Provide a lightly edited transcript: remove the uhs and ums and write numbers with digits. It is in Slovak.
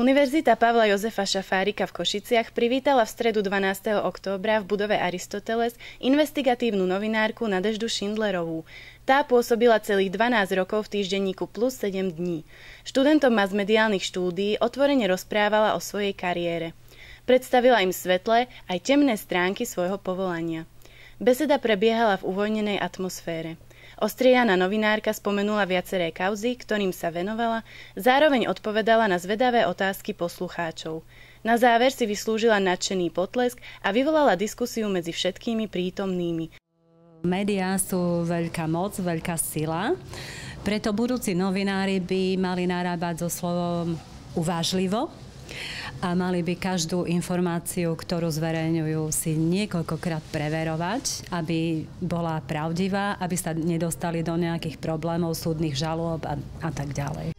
Univerzita Pavla Jozefa Šafárika v Košiciach privítala v stredu 12. októbra v budove Aristoteles investigatívnu novinárku Nadeždu Šindlerovú. Tá pôsobila celých 12 rokov v týždenníku Plus 7 dní. Študentom masmediálnych štúdií otvorene rozprávala o svojej kariére. Predstavila im svetlé aj temné stránky svojho povolania. Beseda prebiehala v uvoľnenej atmosfére. Ostrieľaná novinárka spomenula viaceré kauzy, ktorým sa venovala, zároveň odpovedala na zvedavé otázky poslucháčov. Na záver si vyslúžila nadšený potlesk a vyvolala diskusiu medzi všetkými prítomnými. Médiá sú veľká moc, veľká sila, preto budúci novinári by mali narábať so slovom uvážlivo a mali by každú informáciu, ktorú zverejňujú, si niekoľkokrát preverovať, aby bola pravdivá, aby sa nedostali do nejakých problémov, súdnych žalôb a tak ďalej.